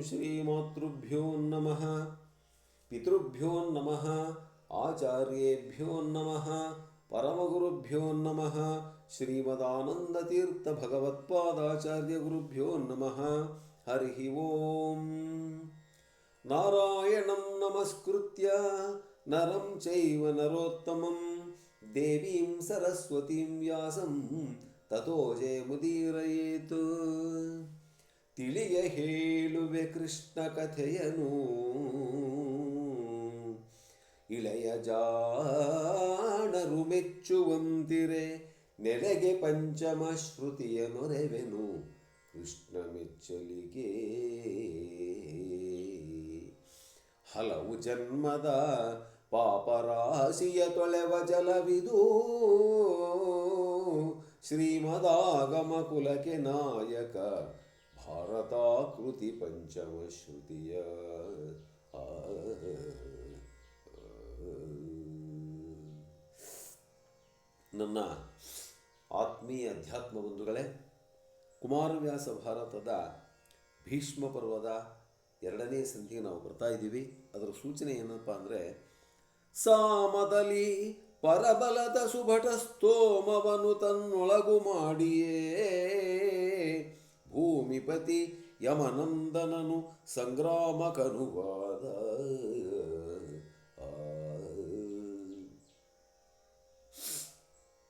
ಶ್ರೀಮಾತೃಭ್ಯೋ ನಮಃ ಪಿತೃಭ್ಯೋ ನಮಃ ಆಚಾರ್ಯೇಭ್ಯೋ ನಮಃ ಪರಮಗುರುಭ್ಯೋ ನಮಃ ಶ್ರೀಮದಾನಂದತೀರ್ಥ ಭಗವತ್ಪಾದಾಚಾರ್ಯ ಗುರುಭ್ಯೋ ನಮಃ ಹರಿ ಓಂ. ನಾರಾಯಣಂ ನಮಸ್ಕೃತ್ಯ ನರಂ ಚೈವ ನರೋತ್ತಮಂ ದೇವೀಂ ಸರಸ್ವತೀಂ ವ್ಯಾಸಂ ತತೋ ಜಯಮುದೀರಯೇತ್. ತಿಳಿಯ ಹೇಳುವೆ ಕೃಷ್ಣ ಕಥೆಯನು, ಇಳೆಯ ಜಾಣರು ಮೆಚ್ಚುವಂತಿರೆ, ನೆಲೆಗೆ ಪಂಚಮ ಶ್ರುತಿಯ ನೊರೆವೆನು ಕೃಷ್ಣ ಮೆಚ್ಚಲಿಗೆ. ಹಲವು ಜನ್ಮದ ಪಾಪರಾಶಿಯ ತೊಳೆವ ಜಲವಿದು, ಶ್ರೀಮದಾಗಮ ಕುಲಕ್ಕೆ ನಾಯಕ ಭಾರತಾಕೃತಿ ಪಂಚಮ ಶ್ರುತಿಯ. ನನ್ನ ಆತ್ಮೀಯ ಅಧ್ಯಾತ್ಮ ಬಂಧುಗಳೇ, ಕುಮಾರವ್ಯಾಸ ಭಾರತದ ಭೀಷ್ಮ ಪರ್ವದ 2ನೇ ಸಂಧಿಗೆ ನಾವು ಬರ್ತಾ ಇದ್ದೀವಿ. ಅದರ ಸೂಚನೆ ಏನಪ್ಪ ಅಂದರೆ, ಸಾಮದಲ್ಲಿ ಪರಬಲದ ಸುಭಟ ಸ್ತೋಮವನು ತನ್ನೊಳಗು ಮಾಡಿಯೇ, ಭೂಮಿಪತಿ ಯಮನಂದನನು ಸಂಗ್ರಾಮಕನುವಾದ.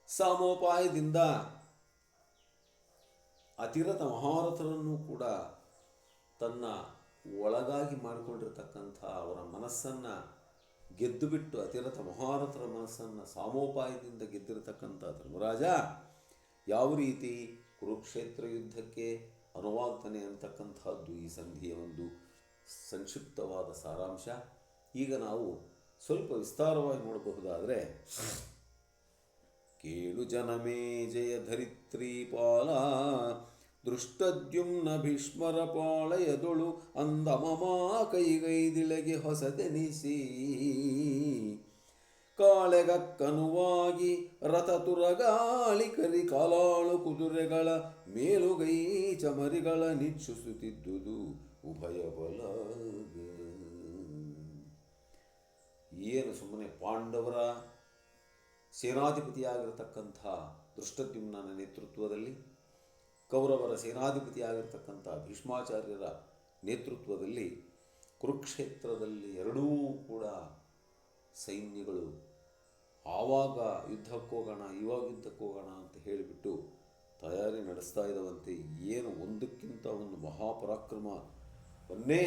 ಸಾಮೋಪಾಯದಿಂದ ಅತಿರಥ ಮಹಾರಥರನ್ನು ಕೂಡ ತನ್ನ ಒಳಗಾಗಿ ಮಾಡಿಕೊಂಡಿರ್ತಕ್ಕಂಥ ಅವರ ಮನಸ್ಸನ್ನು ಗೆದ್ದುಬಿಟ್ಟು, ಅತಿರಥ ಮಹಾರಥರ ಮನಸ್ಸನ್ನು ಸಾಮೋಪಾಯದಿಂದ ಗೆದ್ದಿರತಕ್ಕಂಥ ಧರ್ಮರಾಜ ಯಾವ ರೀತಿ ಕುರುಕ್ಷೇತ್ರ ಯುದ್ಧಕ್ಕೆ ಅನುವಾಗ್ತಾನೆ ಅಂತಕ್ಕಂಥದ್ದು ಈ ಸಂಧಿಯ ಒಂದು ಸಂಕ್ಷಿಪ್ತವಾದ ಸಾರಾಂಶ. ಈಗ ನಾವು ಸ್ವಲ್ಪ ವಿಸ್ತಾರವಾಗಿ ನೋಡಬಹುದಾದರೆ, ಕೇಳು ಜನಮೇ ಜಯ ಧರಿತ್ರೀಪಾಲ, ದೃಷ್ಟದ್ಯುಮ್ನ ಭೀಷ್ಮರ ಪಾಳಯದೊಳು ಅಂದಮಮಾ ಕೈಗೈದಿಳೆಗೆ ಹೊಸದೆನಿಸಿ, ಕಾಳೆಗಕ್ಕನುವಾಗಿ ರಥತುರಗಾಳಿ ಕರಿ ಕಾಲಾಳು ಕುದುರೆಗಳ ಮೇಲುಗೈ ಚಮರಿಗಳ ನಿಚ್ಚುಸುತ್ತಿದ್ದುದು ಉಭಯ ಬಲ. ಏನು ಸುಮ್ಮನೆ ಪಾಂಡವರ ಸೇನಾಧಿಪತಿಯಾಗಿರ್ತಕ್ಕಂಥ ದೃಷ್ಟದ್ಯುಮ್ನನ ನೇತೃತ್ವದಲ್ಲಿ, ಕೌರವರ ಸೇನಾಧಿಪತಿಯಾಗಿರ್ತಕ್ಕಂಥ ಭೀಷ್ಮಾಚಾರ್ಯರ ನೇತೃತ್ವದಲ್ಲಿ ಕುರುಕ್ಷೇತ್ರದಲ್ಲಿ ಎರಡೂ ಕೂಡ ಸೈನ್ಯಗಳು ಆವಾಗ ಯುದ್ಧಕ್ಕೋಗೋಣ ಇವಾಗ ಯುದ್ಧಕ್ಕೋಗೋಣ ಅಂತ ಹೇಳಿಬಿಟ್ಟು ತಯಾರಿ ನಡೆಸ್ತಾ ಇದ್ದವಂತೆ. ಏನು ಒಂದಕ್ಕಿಂತ ಒಂದು ಮಹಾಪರಾಕ್ರಮವನ್ನೇ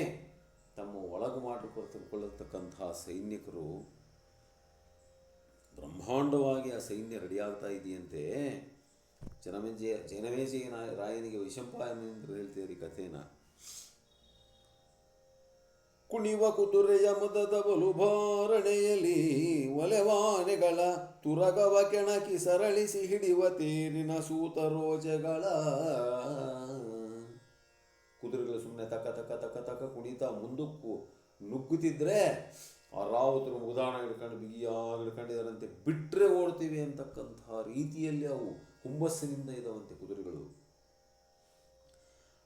ತಮ್ಮ ಒಳಗು ಮಾಡಿಕೊಳ್ಳತಕ್ಕಂತಹ ಸೈನಿಕರು, ಬ್ರಹ್ಮಾಂಡವಾಗಿ ಆ ಸೈನ್ಯ ರೆಡಿಯಾಗ್ತಾ ಇದೆಯಂತೆ. ಜನಮೇಜಯ ರಾಯನಿಗೆ ವೈಶಂಪಾಯನೇಂದ್ರ ಹೇಳ್ತೀರಿ ಕಥೆನ. ಕುಣಿವ ಕುದುರೆಯ ಮದದ ಬಲುಭಾರಣೆಯಲ್ಲಿ ಒಲೆವಾನೆಗಳ ತುರಗವ ಕೆಣಕಿ ಸರಳಿಸಿ ಹಿಡಿವ ತೇರಿನ ಸೂತರೋಜಗಳ. ಕುದುರೆಗಳು ಸುಮ್ಮನೆ ತಕ ತಕ ತಕ ತಕ ಕುಣಿತಾ ಮುಂದಕ್ಕೂ ನುಗ್ಗುತ್ತಿದ್ರೆ, ಆ ರಾವತರು ಮುದಾಣ ಹಿಡ್ಕೊಂಡು ಬಿಗಿಯಾಗಿ ಹಿಡ್ಕೊಂಡಿದ್ದಾರಂತೆ. ಬಿಟ್ಟರೆ ಓಡ್ತೀವಿ ಅಂತಕ್ಕಂಥ ರೀತಿಯಲ್ಲಿ ಅವು ಹುಮ್ಮಸ್ಸಿನಿಂದ ಇದ್ದಾವಂತೆ ಕುದುರೆಗಳು.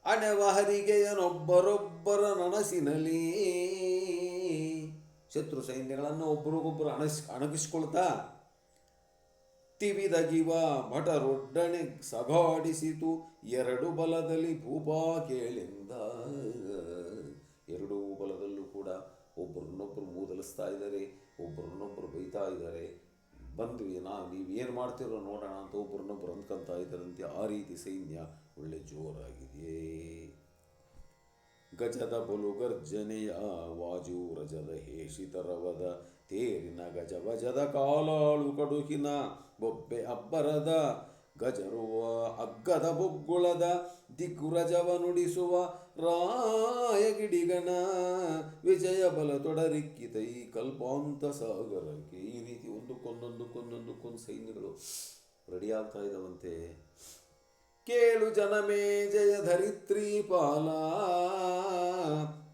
ಅಣೆವ ಹರಿಗೆಯನೊಬ್ಬರೊಬ್ಬರ ನನಸಿನಲ್ಲಿ, ಶತ್ರು ಸೈನ್ಯಗಳನ್ನು ಒಬ್ಬರಿಗೊಬ್ಬರು ಅಣಗಿಸ್ಕೊಳ್ತಾ ತಿವಿದಗಿವ ಭಟರೊಡ್ಡಣೆ ಸಗಾಡಿಸಿತು ಎರಡು ಬಲದಲ್ಲಿ ಭೂಪಾ ಕೇಳಿಂದ. ಎರಡೂ ಬಲದಲ್ಲೂ ಕೂಡ ಒಬ್ಬರನ್ನೊಬ್ಬರು ಮೂದಲಿಸ್ತಾ ಇದ್ದಾರೆ, ಒಬ್ಬರನ್ನೊಬ್ಬರು ಬೈತಾ ಇದ್ದಾರೆ. ಬಂದ್ವಿ ನೀವೇನು ಮಾಡ್ತಿರೋ ನೋಡೋಣ ಅಂತ ಒಬ್ಬರನ್ನೊಬ್ಬರು ಅಂದ್ಕೊತಾ ಇದ್ದಾರಂತೆ. ಆ ರೀತಿ ಸೈನ್ಯ ಒಳ್ಳೆ ಜೋರಾಗಿದೆ. ಗಜದ ಬಲು ಗರ್ಜನೆಯ ವಾಜೂರಜದ ಹೇಷಿತರವದ ತೇರಿನ ಗಜವಜದ ಕಾಲಾಳು ಕಡುಕಿನ ಬೊಬ್ಬೆ ಅಬ್ಬರದ ಗಜರುವ ಅಗ್ಗದ ಬೊಗ್ಗುಳದ ದಿಗ್ಗುರಜವ ನುಡಿಸುವ ರಾಯಗಿಡಿಗಣ ವಿಜಯ ಬಲ ತೊಡರಿಕ್ಕಿತೈ ಕಲ್ಪಾಂತ ಸಾಗರಕ್ಕೆ. ಈ ರೀತಿ ಒಂದಕ್ಕೊಂದೊಂದಕ್ಕೊಂದೊಂದಕ್ಕೊಂದು ಸೈನ್ಯಗಳು ರೆಡಿಯಾಗ್ತಾ ಇದ್ದಾವಂತೆ. ಕೇಳು ಜನಮೇ ಜಯ ಧರಿತ್ರೀಪಾಲ,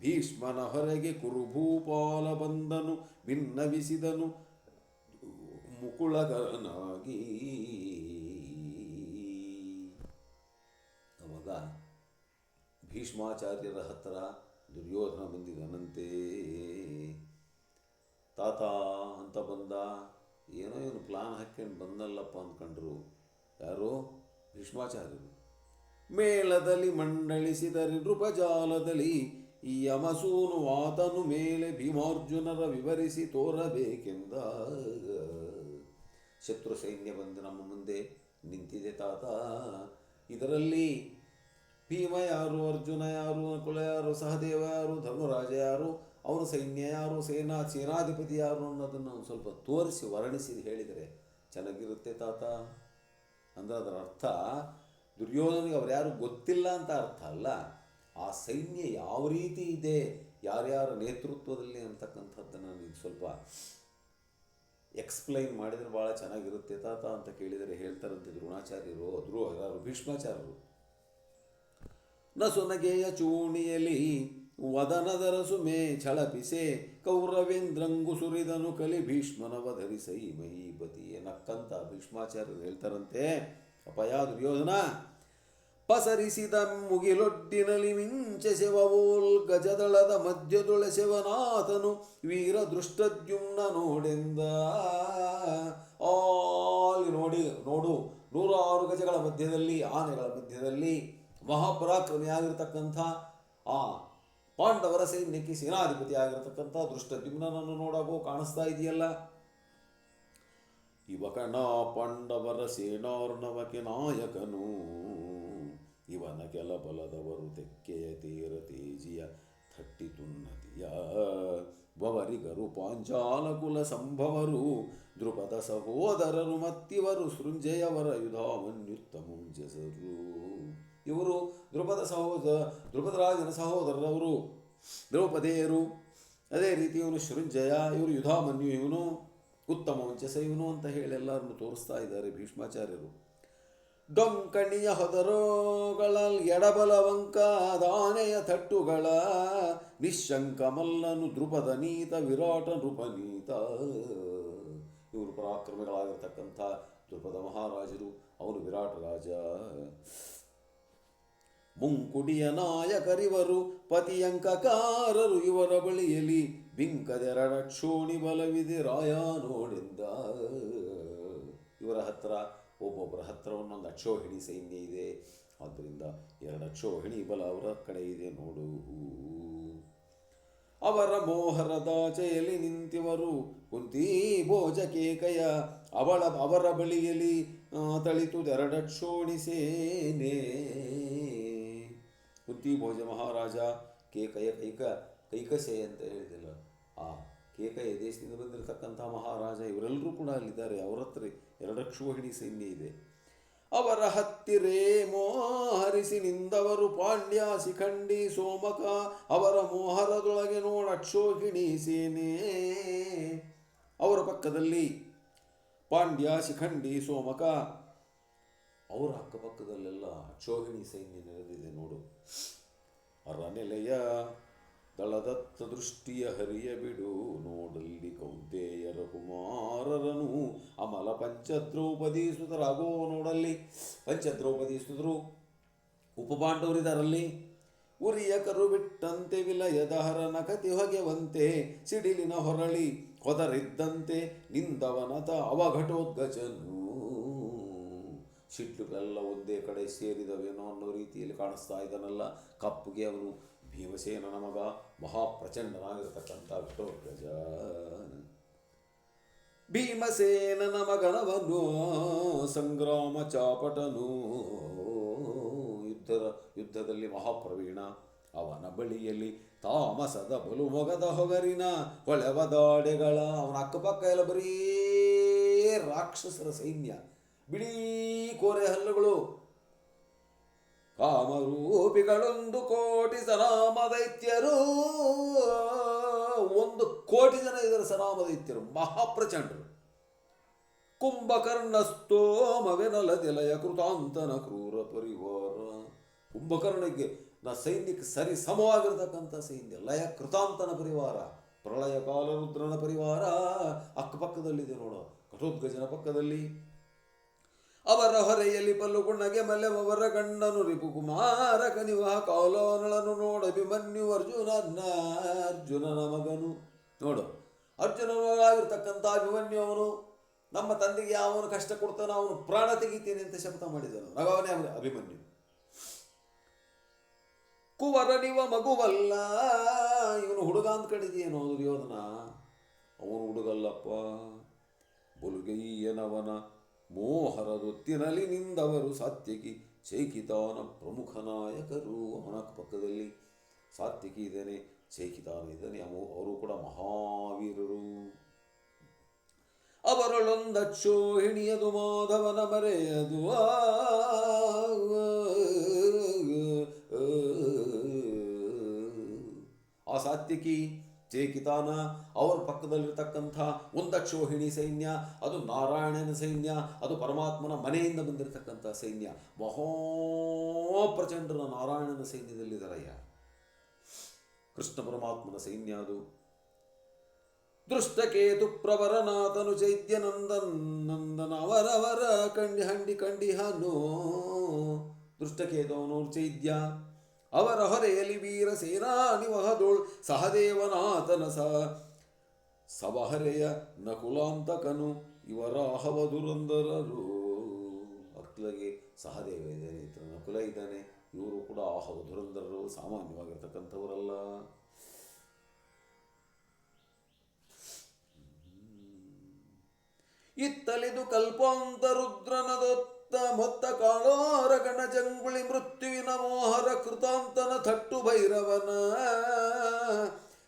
ಭೀಷ್ಮನ ಹೊರಗೆ ಕುರುಭೂಪಾಲ ಬಂದನು ಭಿನ್ನವಿಸಿದನು ಮುಕುಳಗನಾಗಿ. ಅವಾಗ ಭೀಷ್ಮಾಚಾರ್ಯರ ಹತ್ತಿರ ದುರ್ಯೋಧನ ಬಂದಿದನಂತೆ. ತಾತ ಅಂತ ಬಂದ. ಏನೋ ಇವನು ಪ್ಲಾನ್ ಹಾಕ್ಕೊಂಡು ಬಂದಲ್ಲಪ್ಪ ಅಂದ್ಕೊಂಡ್ರು ಯಾರು, ಭೀಷ್ಮಾಚಾರ್ಯರು. ಮೇಳದಲ್ಲಿ ಮಂಡಳಿಸಿದರಿ ನೃಪಜಾಲದಲ್ಲಿ ಈ ಯಮಸೂನು ಆತನು ಮೇಲೆ ಭೀಮಾರ್ಜುನರ ವಿವರಿಸಿ ತೋರಬೇಕೆಂದ. ಶತ್ರು ಸೈನ್ಯ ಬಂದು ನಮ್ಮ ಮುಂದೆ ನಿಂತಿದೆ ತಾತ. ಇದರಲ್ಲಿ ಭೀಮ ಯಾರು, ಅರ್ಜುನ ಯಾರು, ನಕುಲ ಯಾರು, ಸಹದೇವ ಯಾರು, ಧರ್ಮರಾಜ ಯಾರು, ಅವನ ಸೈನ್ಯ ಯಾರು, ಸೇನಾಧಿಪತಿ ಯಾರು ಅನ್ನೋದನ್ನು ಒಂದು ಸ್ವಲ್ಪ ತೋರಿಸಿ ವರ್ಣಿಸಿ ಹೇಳಿದರೆ ಚೆನ್ನಾಗಿರುತ್ತೆ ತಾತ. ಅಂದರೆ ಅದರ ಅರ್ಥ ದುರ್ಯೋಧನಿಗೆ ಅವ್ರು ಯಾರು ಗೊತ್ತಿಲ್ಲ ಅಂತ ಅರ್ಥ ಅಲ್ಲ, ಆ ಸೈನ್ಯ ಯಾವ ರೀತಿ ಇದೆ, ಯಾರ್ಯಾರ ನೇತೃತ್ವದಲ್ಲಿ ಅಂತಕ್ಕಂಥದ್ದನ್ನು ನೀವು ಸ್ವಲ್ಪ ಎಕ್ಸ್ಪ್ಲೈನ್ ಮಾಡಿದರೆ ಭಾಳ ಚೆನ್ನಾಗಿರುತ್ತೆ ತಾತ ಅಂತ ಕೇಳಿದರೆ ಹೇಳ್ತಾರಂತೆ ದ್ರೋಣಾಚಾರ್ಯರು, ಯಾರು, ಭೀಷ್ಮಾಚಾರ್ಯರು. ನಸುನಗೆಯ ಚೂಣಿಯಲಿ ವದನದರಸು ಮೇ ಛಳಪಿಸೆ ಕೌರವೇಂದ್ರಂಗು ಸುರಿದನು ಕಲಿ ಭೀಷ್ಮನವಧರಿಸೈ ಮಹೀಪತಿಯೇ. ನಕ್ಕಂತ ಭೀಷ್ಮಾಚಾರ್ಯರು ಹೇಳ್ತಾರಂತೆ, ಅಪಯ ದುರ್ಯೋಧನ, ಪಸರಿಸಿದ ಮುಗಿಲೊಡ್ಡಿನಲಿ ಮಿಂಚೆ ಶೆವವೋಲ್ ಗಜದಳದ ಮಧ್ಯದೊಳೆ ಶೆವನಾಥನು ವೀರ ದೃಷ್ಟದ್ಯುಮ್ನ ನೋಡೆಂದ. ನೋಡು 106 ಗಜಗಳ ಮಧ್ಯದಲ್ಲಿ, ಆನೆಗಳ ಮಧ್ಯದಲ್ಲಿ ಮಹಾಪರಾಕ್ರಮಿಯಾಗಿರ್ತಕ್ಕಂಥ ಆ ಪಾಂಡವರ ಸೈನ್ಯಕ್ಕೆ ಸೇನಾಧಿಪತಿ ಆಗಿರತಕ್ಕಂಥ ದೃಷ್ಟದ್ಯುಮ್ನನನ್ನು ನೋಡಾಗೋ ಕಾಣಿಸ್ತಾ ಇದೆಯಲ್ಲ. ಇವಕಣ ಪಾಂಡವರ ಸೇನಾರ್ಣವಕ್ಕೆ ನಾಯಕನು, ಇವನ ಕೆಲ ಬಲದವರು ತೆಕ್ಕೆಯ ತೀರ ತೇಜಿಯ ಥಟ್ಟಿತುನ್ನತಿಯ ಬವರಿಗರು ಪಾಂಚಾಲ ಕುಲ ಸಂಭವರು ದೃಪದ ಸಹೋದರರು ಮತ್ತಿವರು ಸೃಂಜಯವರ ಯುಧಾಮನ್ಯುತ್ತಮುಂಜಸರು. ಇವರು ದ್ರುಪದರಾಜನ ಸಹೋದರರವರು ದ್ರೌಪದಿಯರು. ಅದೇ ರೀತಿ ಇವನು ಸೃಂಜಯ, ಇವರು ಯುಧಾಮನ್ಯು, ಇವನು ಉತ್ತಮ ವಂಚಸ ಇವನು ಅಂತ ಹೇಳಿ ಎಲ್ಲರನ್ನು ತೋರಿಸ್ತಾ ಇದ್ದಾರೆ ಭೀಷ್ಮಾಚಾರ್ಯರು. ಡೊಂಕಣಿಯ ಹೊದರೋಗಳ ಎಡಬಲವಂಕ ದಾನೆಯ ತಟ್ಟುಗಳ ನಿಶಂಕ ಮಲ್ಲನು ದೃಪದ ನೀತ ವಿರಾಟ ನೃಪನೀತ. ಇವರು ಪರಾಕ್ರಮಿಗಳಾಗಿರ್ತಕ್ಕಂಥ ದೃಪದ ಮಹಾರಾಜರು, ಅವನು ವಿರಾಟ ರಾಜ. ಮುಂಕುಡಿಯ ನಾಯಕರಿವರು ಪತಿಯಂಕಕಾರರು, ಇವರ ಬಳಿಯಲ್ಲಿ ಬಿಂಕದೆರಡಕ್ಷೋಣಿ ಬಲವಿದೆ ರಾಯ ನೋಡೆಂದ. ಇವರ ಹತ್ರ ಒಬ್ಬೊಬ್ಬರ ಹತ್ರ ಒಂದೊಂದು ಅಕ್ಷೋಹಿಣಿ ಸೈನ್ಯ ಇದೆ, ಆದ್ದರಿಂದ 2 ಅಕ್ಷೋಹಿಣಿ ಬಲ ಅವರ ಕಡೆ ಇದೆ ನೋಡು. ಅವರ ಮೋಹರದಾಚೆಯಲ್ಲಿ ನಿಂತಿವರು ಕುಂತಿ ಭೋಜ ಕೇಕಯ ಅವರ ಬಳಿಯಲ್ಲಿ ತಳಿತು 2 ಅಕ್ಷೋಣಿ ಸೇನೆ. ಕುಂತಿ ಭೋಜ ಮಹಾರಾಜ, ಕೇಕಯ ಕೈಕಸೆ ಅಂತ ಹೇಳಿದಿಲ್ಲ, ಆ ಕೇಕಯ ದೇಶದಿಂದ ಬಂದಿರತಕ್ಕಂಥ ಮಹಾರಾಜ, ಇವರೆಲ್ಲರೂ ಕೂಡ ಅಲ್ಲಿದ್ದಾರೆ. ಅವರ ಹತ್ರ 2 ಅಕ್ಷೋಹಿಣಿ ಸೈನ್ಯ ಇದೆ. ಅವರ ಹತ್ತಿರೇ ಮೋಹರಿಸಿ ನಿಂದವರು ಪಾಂಡ್ಯ ಶಿಖಂಡಿ ಸೋಮಕ, ಅವರ ಮೋಹರದೊಳಗೆ ನೋಡ ಅಕ್ಷೋಹಿಣಿ ಸೇನೆ. ಅವರ ಪಕ್ಕದಲ್ಲಿ ಪಾಂಡ್ಯ ಶಿಖಂಡಿ ಸೋಮಕ, ಅವರ ಅಕ್ಕಪಕ್ಕದಲ್ಲೆಲ್ಲ ಅಕ್ಷೋಹಿಣಿ ಸೈನ್ಯ ನೆರೆದಿದೆ ನೋಡು. ಅರನೆಲೆಯ ದಳದತ್ತ ದೃಷ್ಟಿಯ ಹರಿಯ ಬಿಡು ನೋಡಲ್ಲಿ ಕೌಂತೆಯರ ಕುಮಾರರನು ಅಮಲ ಪಂಚದ್ರೌಪದಿ ಸುತರಾಗೋ ನೋಡಲ್ಲಿ. ಪಂಚದ್ರೌಪದಿ ಸುತರು ಉಪಪಾಂಡವರಿದಾರಲ್ಲಿ. ಉರಿಯ ಕರು ಬಿಟ್ಟಂತೆ ವಿಲಯದ ಹರನ ಕತಿ ಹೊಗೆವಂತೆ ಸಿಡಿಲಿನ ಹೊರಳಿ ಹೊದರಿದ್ದಂತೆ ನಿಂದವನತ ಅವಘಟೋದ್ಗಜನು. ಸಿಡ್ಲುಗಳೆಲ್ಲ ಒಂದೇ ಕಡೆ ಸೇರಿದವೇನೋ ಅನ್ನೋ ರೀತಿಯಲ್ಲಿ ಕಾಣಿಸ್ತಾ ಇದ್ದಾನಲ್ಲ. ಕಪ್ಪುಗೆ ಅವನು ಭೀಮಸೇನನ ಮಗ, ಮಹಾಪ್ರಚಂಡನಾಗಿರತಕ್ಕಂಥ ಘಟೋದ್ಗಜ. ಭೀಮಸೇನನ ಮಗನವನು ಸಂಗ್ರಾಮ ಚಾಪಟನು, ಯುದ್ಧದಲ್ಲಿ ಮಹಾಪ್ರವೀಣ. ಅವನ ಬಳಿಯಲ್ಲಿ ತಾಮಸದ ಬಲು ಮೊಗದ ಹೊಗರಿನ ಹೊಳೆವ ದಾಡೆಗಳ. ಅವನ ಅಕ್ಕಪಕ್ಕ ಎಲ್ಲ ಬರೀ ರಾಕ್ಷಸರ ಸೈನ್ಯ, ಬಿಡೀ ಕೋರೆ ಹಲ್ಲುಗಳು. ಕಾಮರೂಪಿಗಳೊಂದು ಕೋಟಿ ಸನಾಮ ದೈತ್ಯರು, 1 ಕೋಟಿ ಜನ ಇದರ ಸನಾಮ ದೈತ್ಯರು, ಮಹಾಪ್ರಚಂಡರು. ಕುಂಭಕರ್ಣಸ್ತೋಮವೆನಲದೆಲಯ ಕೃತಾಂತನ ಕ್ರೂರ ಪರಿವಾರ. ಕುಂಭಕರ್ಣಿಗೆ ಸೈನ್ಯಕ್ಕೆ ಸರಿ ಸಮವಾಗಿರತಕ್ಕಂಥ ಸೈನ್ಯ, ಲಯ ಕೃತಾಂತನ ಪರಿವಾರ, ಪ್ರಳಯ ಕಾಲರುದ್ರನ ಪರಿವಾರ ಅಕ್ಕಪಕ್ಕದಲ್ಲಿದೆ ನೋಡು, ಘಟೋದ್ಗಜನ ಪಕ್ಕದಲ್ಲಿ. ಅವರ ಹೊರೆಯಲ್ಲಿ ಪಲ್ಲುಗುಣ್ಣಗೆ ಮಲ್ಲೆವರ ಗಂಡನು ರಿಪುಕುಮಾರ ಕನಿವ ಕಾಲೋನಳನು ನೋಡ ಅಭಿಮನ್ಯು ಅರ್ಜುನನ ಮಗನು. ನೋಡು, ಅರ್ಜುನನ ಮಗನಾಗಿರ್ತಕ್ಕಂಥ ಅಭಿಮನ್ಯು ಅವನು ನಮ್ಮ ತಂದೆಗೆ ಅವನು ಕಷ್ಟ ಕೊಡ್ತಾನೆ, ಅವನು ಪ್ರಾಣ ತೆಗಿತೀನಿ ಅಂತ ಶಪಥ ಮಾಡಿದನು. ಅವನೇ ಅಭಿಮನ್ಯು. ಕುವರನಿವ ಮಗುವಲ್ಲ, ಇವನು ಹುಡುಗ ಅಂತ ಕಡಿದೆಯೇನೋ ದುರ್ಯೋಧನ. ಅವನು ಹುಡುಗಲ್ಲಪ್ಪ. ಬುಲುಗೈಯನವನ ಮೋಹರದೊತ್ತಿನಲ್ಲಿ ನಿಂದವರು ಸಾತ್ಯಕಿ ಚೈಕಿತಾನ ಪ್ರಮುಖ ನಾಯಕರು. ಅವನ ಪಕ್ಕದಲ್ಲಿ ಸಾತ್ಯಕಿ ಇದ್ದಾನೆ, ಚೈಕಿತಾನ ಇದ್ದಾನೆ. ಅವರು ಕೂಡ ಮಹಾವೀರರು. ಅವರೊಳೊಂದಕ್ಷೋಹಿಣಿಯದು ಮಾಧವನ ಮರೆಯದು. ಆ ಸಾತ್ಯಕಿ ಚೇಕಿತಾನ ಅವರ ಪಕ್ಕದಲ್ಲಿರ್ತಕ್ಕಂಥ ಒಂದಕ್ಷೋಹಿಣಿ ಸೈನ್ಯ, ಅದು ನಾರಾಯಣನ ಸೈನ್ಯ, ಅದು ಪರಮಾತ್ಮನ ಮನೆಯಿಂದ ಬಂದಿರತಕ್ಕಂಥ ಸೈನ್ಯ. ಮಹಾಪ್ರಚಂಡನ ನಾರಾಯಣನ ಸೈನ್ಯದಲ್ಲಿದ್ದಾರಯ್ಯ. ಕೃಷ್ಣ ಪರಮಾತ್ಮನ ಸೈನ್ಯ ಅದು. ದೃಷ್ಟಕೇತು ಪ್ರವರನಾಥನು ಚೈದ್ಯನಂದನ ಅವರವರ ಕಂಡಿಹನು. ದೃಷ್ಟಕೇತವನು ಚೈದ್ಯ, ಅವರ ಹೊರೆಯಲ್ಲಿ ವೀರ ಸೇನಾನಿವಹದೋಳ್ ಸಹದೇವನಾಥನ ಸವಹರೆಯ ನಕುಲಾಂತಕನು. ಇವರ ಆಹವದುರಂದರರು. ಅಕ್ಲಗೆ ಸಹದೇವ ಇದ್ದಾನೆ, ಇತರ ನಕುಲ ಇದ್ದಾನೆ. ಇವರು ಕೂಡ ಆಹವದುರಂದರರು, ಸಾಮಾನ್ಯವಾಗಿರ್ತಕ್ಕಂಥವರಲ್ಲ. ಇತ್ತಲಿದು ಕಲ್ಪಾಂತರುದ್ರನದೊತ್ತ ಮೊತ್ತ ಕಾಳೋರ ಗಣ ಜಂಗುಳಿ ಮೃತ್ಯುವಿನ ಮೋಹರ ಕೃತಾಂತನ ಥಟ್ಟು ಭೈರವನ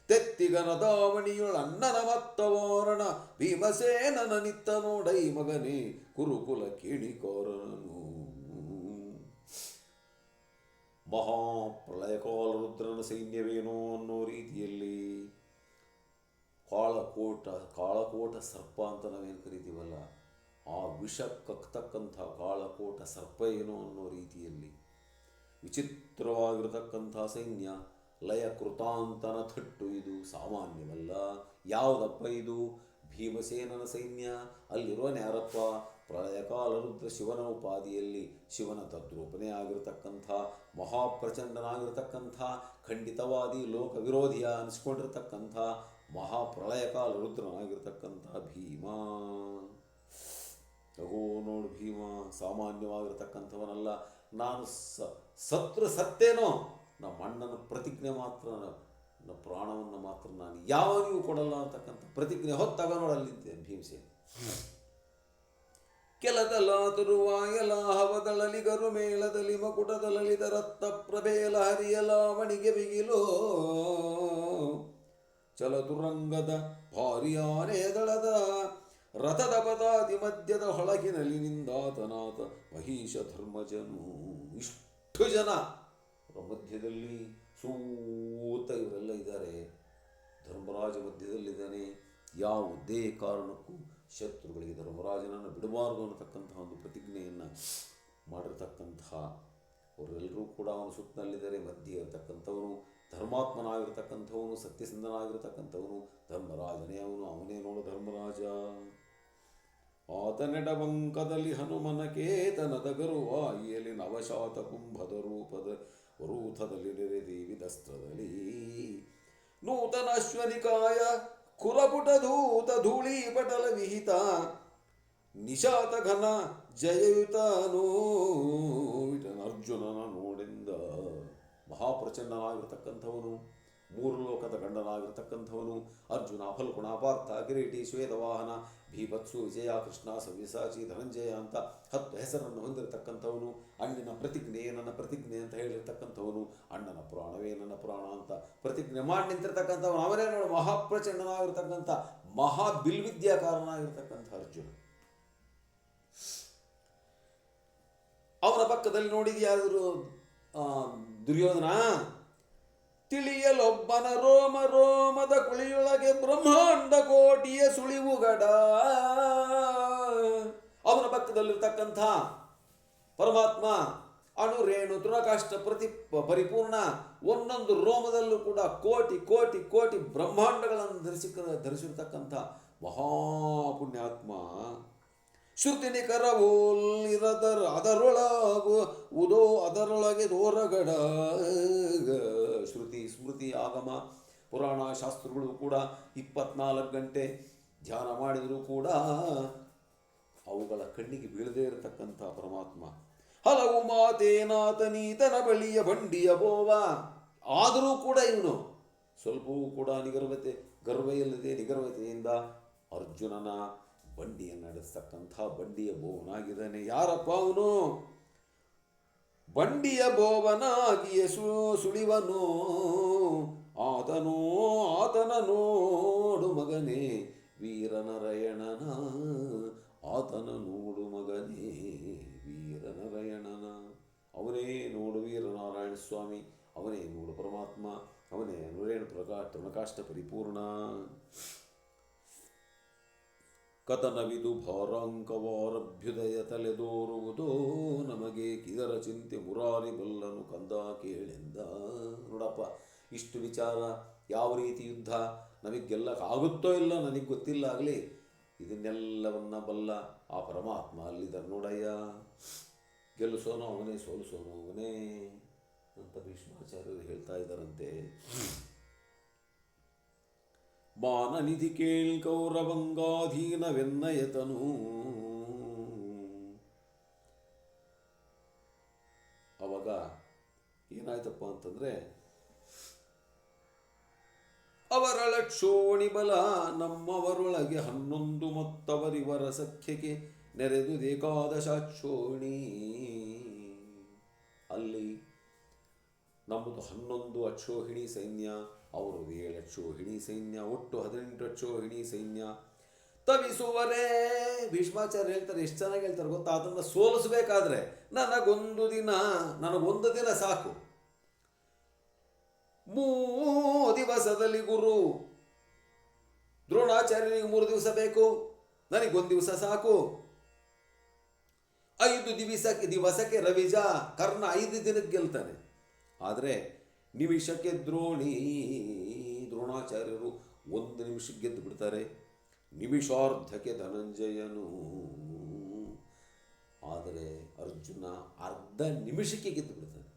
ತೆತ್ತಿಗನ ದಾವಣಿಯೊಳಣ್ಣನ ಮತ್ತವಾರಣ ಭೀಮಸೇನನ ನಿತ್ತ ನೋಡೈ ಮಗನೇ ಕುರುಕುಲ ಕೇಳಿಕೋರನನು. ಮಹಾಪ್ರಳಯಕಾಲ ರುದ್ರನ ಸೈನ್ಯವೇನೋ ಅನ್ನೋ ರೀತಿಯಲ್ಲಿ ಕಾಳಕೋಟ ಸರ್ಪ ಅಂತ ನಾವೇನು ಕರಿತೀವಲ್ಲ, ಆ ವಿಷ ಕಕ್ತಕ್ಕಂಥ ಕಾಳಕೋಟ ಸರ್ಪ ಏನೋ ಅನ್ನೋ ರೀತಿಯಲ್ಲಿ ವಿಚಿತ್ರವಾಗಿರತಕ್ಕಂಥ ಸೈನ್ಯ. ಲಯ ಕೃತಾಂತನ ಥಟ್ಟು. ಇದು ಸಾಮಾನ್ಯವಲ್ಲ. ಯಾವುದಪ್ಪ ಇದು? ಭೀಮಸೇನನ ಸೈನ್ಯ. ಅಲ್ಲಿರೋನು ಯಾರಪ್ಪ? ಪ್ರಳಯಕಾಲ ರುದ್ರ ಶಿವನ ಉಪಾದಿಯಲ್ಲಿ ಶಿವನ ತದ್ರೂಪನೇ ಆಗಿರತಕ್ಕಂಥ ಮಹಾಪ್ರಚಂಡನಾಗಿರ್ತಕ್ಕಂಥ ಖಂಡಿತವಾದಿ ಲೋಕ ವಿರೋಧಿಯ ಅನಿಸ್ಕೊಂಡಿರ್ತಕ್ಕಂಥ ಮಹಾಪ್ರಳಯಕಾಲ ರುದ್ರನಾಗಿರ್ತಕ್ಕಂಥ ಭೀಮ. ತಗೋ ನೋಡು, ಭೀಮ ಸಾಮಾನ್ಯವಾಗಿರ್ತಕ್ಕಂಥವನಲ್ಲ. ನಾನು ಸತ್ತೇನೋ ನಮ್ಮ ಅಣ್ಣನ ಪ್ರತಿಜ್ಞೆ ಮಾತ್ರ, ನನ್ನ ಪ್ರಾಣವನ್ನು ಮಾತ್ರ ನಾನು ಯಾವನಿಗೂ ಕೊಡಲ್ಲ ಅಂತಕ್ಕಂಥ ಪ್ರತಿಜ್ಞೆ ಹೊತ್ತಾಗ ನೋಡಲ್ಲಿದ್ದೆ ಭೀಮಸೇನ. ಕೆಲದಲ ತುರುವಾಯಲ ಹವದಳಲಿ ಗರು ಮೇಳದಲ್ಲಿ ಮಕುಟದಲಲಿದ ರತ್ತ ಪ್ರಭೇಲ ಹರಿಯಲಾವಣಿಗೆ ಬಿಗಿಲೋ ಚಲದುರಂಗದ ಭಾರಿಯಾನೆ ದಳದ ರಥದ ಪದಾತಿ ಮಧ್ಯದ ಹೊಳಗಿನಲ್ಲಿ ನಿಂದಾತನಾಥ ಮಹೀಶ ಧರ್ಮಜನು. ಇಷ್ಟು ಜನ ಮಧ್ಯದಲ್ಲಿ ಸೂತ ಇವರೆಲ್ಲ ಇದ್ದಾರೆ. ಧರ್ಮರಾಜ ಮಧ್ಯದಲ್ಲಿದ್ದಾನೆ. ಯಾವುದೇ ಕಾರಣಕ್ಕೂ ಶತ್ರುಗಳಿಗೆ ಧರ್ಮರಾಜನನ್ನು ಬಿಡಬಾರದು ಅನ್ನತಕ್ಕಂತಹ ಒಂದು ಪ್ರತಿಜ್ಞೆಯನ್ನು ಮಾಡಿರ್ತಕ್ಕಂತಹ ಅವರೆಲ್ಲರೂ ಕೂಡ ಅವನ ಸುತ್ತನಲ್ಲಿದ್ದಾರೆ. ಮಧ್ಯೆ ಇರತಕ್ಕಂಥವನು ಧರ್ಮಾತ್ಮನಾಗಿರ್ತಕ್ಕಂಥವನು, ಸತ್ಯಸಂಧನಾಗಿರ್ತಕ್ಕಂಥವನು ಧರ್ಮರಾಜನೇ. ಅವನೇ ನೋಡು ಧರ್ಮರಾಜ. ಆತನೆಡವಂಕದಲ್ಲಿ ಹನುಮನ ಕೇತನದ ಗರುವಾಯಿಯಲ್ಲಿ ನವಶಾತ ಕುಂಭದ ರೂಪದ ವರೂಥದಲ್ಲಿ ನೆರೆದೇವಿ ದಸ್ತ್ರದಲ್ಲಿ ನೂತನ ಅಶ್ವನಿಕಾಯ ಕುಲಪುಟಧೂತ ಧೂಳಿ ಪಟಲ ವಿಹಿತ ನಿಶಾತ ಘನ ಜಯಯುತನೋ ಅರ್ಜುನನ ನೋಡೆಂದ. ಮಹಾಪ್ರಚಂಡನಾಗಿರ್ತಕ್ಕಂಥವನು, ಮೂರು ಲೋಕದ ಗಂಡನಾಗಿರ್ತಕ್ಕಂಥವನು ಅರ್ಜುನ. ಫಲ್ಗುಣ, ಪಾರ್ಥ, ಕಿರೀಟಿ, ಶ್ವೇತವಾಹನ, ಭೀಭತ್ಸು, ವಿಜಯ, ಕೃಷ್ಣ, ಸವ್ಯಸಾಚಿ, ಧನಂಜಯ ಅಂತ 10 ಹೆಸರನ್ನು ಹೊಂದಿರತಕ್ಕಂಥವನು. ಅಣ್ಣನ ಪ್ರತಿಜ್ಞೆ ನನ್ನ ಪ್ರತಿಜ್ಞೆ ಅಂತ ಹೇಳಿರ್ತಕ್ಕಂಥವನು. ಅಣ್ಣನ ಪ್ರಾಣವೇ ನನ್ನ ಪ್ರಾಣ ಅಂತ ಪ್ರತಿಜ್ಞೆ ಮಾಡಿ ನಿಂತಿರ್ತಕ್ಕಂಥವನು. ಅವನೇ ನೋಡು ಮಹಾಪ್ರಚಂಡನಾಗಿರ್ತಕ್ಕಂಥ ಮಹಾ ಬಿಲ್ವಿದ್ಯಾಕಾರನಾಗಿರ್ತಕ್ಕಂಥ ಅರ್ಜುನ. ಅವನ ಪಕ್ಕದಲ್ಲಿ ನೋಡಿದ್ಯಾರು ದುರ್ಯೋಧನ. ತಿಳಿಯಲೊಬ್ಬನ ರೋಮ ರೋಮದ ಕುಳಿಯೊಳಗೆ ಬ್ರಹ್ಮಾಂಡ ಕೋಟಿಯ ಸುಳಿವುಗಡ. ಅವನ ಪಕ್ಕದಲ್ಲಿರ್ತಕ್ಕಂಥ ಪರಮಾತ್ಮ ಅಣುರೇಣು ತೃಣಕಾಷ್ಟ ಪರಿಪೂರ್ಣ. ಒಂದೊಂದು ರೋಮದಲ್ಲೂ ಕೂಡ ಕೋಟಿ ಕೋಟಿ ಕೋಟಿ ಬ್ರಹ್ಮಾಂಡಗಳನ್ನು ಧರಿಸಿರ್ತಕ್ಕಂಥ ಮಹಾಪುಣ್ಯಾತ್ಮ. ಶ್ರುತಿ ನಿಖರವೋಲ್ಲಿರದರ ಅದರೊಳಗು ಉದೋ ಅದರೊಳಗೆ ದೋರಗಡ. ಶ್ರುತಿ ಸ್ಮೃತಿ ಆಗಮ ಪುರಾಣ ಶಾಸ್ತ್ರಗಳು ಕೂಡ 24 ಗಂಟೆ ಧ್ಯಾನ ಮಾಡಿದರೂ ಕೂಡ ಅವುಗಳ ಕಣ್ಣಿಗೆ ಬೀಳದೇ ಇರತಕ್ಕಂಥ ಪರಮಾತ್ಮ. ಹಲವು ಮಾತೇನಾತನೀತನ ಬಳಿಯ ಬಂಡಿಯ ಬೋವ. ಆದರೂ ಕೂಡ ಇವನು ಸ್ವಲ್ಪವೂ ಕೂಡ ಗರ್ವ ಇಲ್ಲದೆ ನಿಗರ್ವತೆಯಿಂದ ಅರ್ಜುನನ ಬಂಡಿಯನ್ನು ನಡೆಸ್ತಕ್ಕಂಥ ಬಂಡಿಯ ಬೋವನಾಗಿದ್ದಾನೆ. ಯಾರಪ್ಪ ಅವನು? ಬಂಡಿಯ ಬೋವನಾಗಿಯ ಸುಳಿವನು ಆತನ ನೋಡು ಮಗನೇ ವೀರನರಯಣನ. ಆತನ ನೋಡು ಮಗನೇ ವೀರನರಯಣನ. ಅವನೇ ನೋಡು ವೀರನಾರಾಯಣ ಸ್ವಾಮಿ, ಅವನೇ ನೋಡು ಪರಮಾತ್ಮ, ಅವನೇ ನುರೇಣ ತೃಣಕಾಷ್ಟ ಪರಿಪೂರ್ಣ. ಕಥನವಿದು ಭಾರಾಂಕವಾರಭ್ಯುದಯ ತಲೆದೋರುವುದೋ ನಮಗೆ ಕಿದರ ಚಿಂತೆ ಮುರಾರಿ ಬಲ್ಲನು ಕಂದ ಕೇಳೆಂದ. ನೋಡಪ್ಪ, ಇಷ್ಟು ವಿಚಾರ, ಯಾವ ರೀತಿ ಯುದ್ಧ ನಮಗೆ ಗೆಲ್ಲಕ್ಕಾಗುತ್ತೋ ಇಲ್ಲ ನನಗೆ ಗೊತ್ತಿಲ್ಲ ಆಗಲಿ, ಇದನ್ನೆಲ್ಲವನ್ನ ಬಲ್ಲ ಆ ಪರಮಾತ್ಮ ಅಲ್ಲಿದ್ದ ನೋಡಯ್ಯ. ಗೆಲ್ಲಿಸೋನು ಅವನೇ, ಸೋಲಿಸೋನು ಅವನೇ ಅಂತ ಭೀಷ್ಮಾಚಾರ್ಯರು ಹೇಳ್ತಾ ಇದ್ದಾರಂತೆ. ಮಾನನಿಧಿ ಕೇಳ್ಕೌರವಂಗಾಧೀನವೆನ್ನಯತನು. ಅವಾಗ ಏನಾಯ್ತಪ್ಪ ಅಂತಂದರೆ, ಅವರಳಕ್ಷೋಣಿ ಬಲ ನಮ್ಮವರೊಳಗೆ 11 ಮತ್ತವರಿವರ ಸಖ್ಯಕ್ಕೆ ನೆರೆದು ಏಕಾದಶಾಕ್ಷೋಣಿ. ಅಲ್ಲಿ ನಮ್ಮದು 11 ಅಕ್ಷೋಹಿಣಿ ಸೈನ್ಯ, ಅವರದು 7 ಅಕ್ಷೋಹಿಣಿ ಸೈನ್ಯ, ಒಟ್ಟು 18 ಅಕ್ಷೋಹಿಣಿ ಸೈನ್ಯ. ತವಿಸುವರೇ ಭೀಷ್ಮಾಚಾರ್ಯ ಹೇಳ್ತಾರೆ, ಎಷ್ಟು ಚೆನ್ನಾಗಿ ಹೇಳ್ತಾರೆ ಗೊತ್ತಾ? ಅದನ್ನು ಸೋಲಿಸಬೇಕಾದ್ರೆ ನನಗೊಂದು ದಿನ ಸಾಕು. 3 ದಿವಸದಲ್ಲಿ ಗುರು ದ್ರೋಣಾಚಾರ್ಯನಿಗೆ 3 ದಿವಸ ಬೇಕು, ನನಗೊಂದು ದಿವಸ ಸಾಕು. 5 ದಿವಸಕ್ಕೆ ರವಿಜ ಕರ್ಣ 5 ದಿನಕ್ಕೆ ಗೆಲ್ತಾನೆ. ಆದರೆ ನಿಮಿಷಕ್ಕೆ ದ್ರೋಣಾಚಾರ್ಯರು 1 ನಿಮಿಷಕ್ಕೆ ಗೆದ್ದು ಬಿಡ್ತಾರೆ. ನಿಮಿಷಾರ್ಧಕ್ಕೆ ಧನಂಜಯನು. ಆದರೆ ಅರ್ಜುನ ಅರ್ಧ ನಿಮಿಷಕ್ಕೆ ಗೆದ್ದು ಬಿಡ್ತಾನೆ.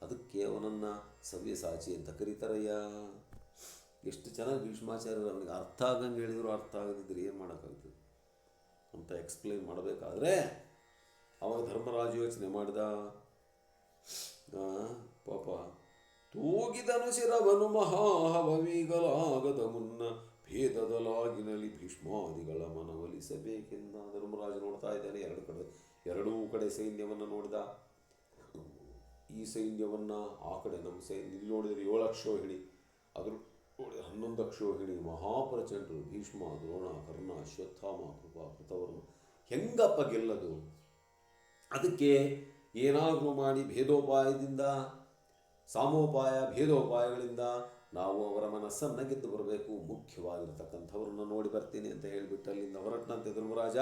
ಅದಕ್ಕೆ ಅವನನ್ನು ಸವ್ಯಸಾಚಿ ಅಂತ ಕರೀತಾರಯ್ಯ. ಎಷ್ಟು ಚೆನ್ನಾಗಿ ಭೀಷ್ಮಾಚಾರ್ಯರು ಅವನಿಗೆ ಅರ್ಥ ಆಗಂಗೆ ಹೇಳಿದ್ರು, ಅರ್ಥ ಆಗದಿದ್ದರೆ ಏನು ಮಾಡೋಕ್ಕಾಗ್ತದೆ ಅಂತ ಎಕ್ಸ್ಪ್ಲೈನ್ ಮಾಡಬೇಕಾದ್ರೆ ಅವಾಗ ಧರ್ಮರಾಜು ಯೋಚನೆ ಮಾಡಿದ. ಪಾಪ ತೂಗಿದನು ಶಿರವನು ಮಹಾಹವವಿಗಲಾಗದ ಮುನ್ನ ಭೇದದಲಾಗಿನಲ್ಲಿ ಭೀಷ್ಮಾದಿಗಳ ಮನವೊಲಿಸಬೇಕೆಂದ. ಧರ್ಮರಾಜು ನೋಡ್ತಾ ಇದ್ದಾನೆ, ಎರಡೂ ಕಡೆ ಸೈನ್ಯವನ್ನು ನೋಡಿದ. ಈ ಸೈನ್ಯವನ್ನು ಆ ಕಡೆ ನಮ್ಮ ಸೈನ್ಯ ಇಲ್ಲಿ ನೋಡಿದರೆ 7 ಅಕ್ಷೋಹಿಣಿ, ಅದ್ರ 11 ಅಕ್ಷೋಹಿಣಿ ಮಹಾಪ್ರಚಂಡರು ಭೀಷ್ಮ, ದ್ರೋಣ, ಕರ್ಣ, ಅಶ್ವತ್ಥಾಮ, ಕೃಪಾ, ಕೃತವರ್ಮ. ಹೆಂಗಪ್ಪ ಗೆಲ್ಲದು? ಅದಕ್ಕೆ ಏನಾದರೂ ಮಾಡಿ ಭೇದೋಪಾಯದಿಂದ, ಸಾಮೋಪಾಯ ಭೇದೋಪಾಯಗಳಿಂದ ನಾವು ಅವರ ಮನಸ್ಸನ್ನು ಗೆದ್ದು ಬರಬೇಕು. ಮುಖ್ಯವಾಗಿರ್ತಕ್ಕಂಥವ್ರನ್ನ ನೋಡಿ ಬರ್ತೀನಿ ಅಂತ ಹೇಳಿಬಿಟ್ಟು ಅಲ್ಲಿಂದ ಹೊರಟನಂತೆ ಧರ್ಮರಾಜ.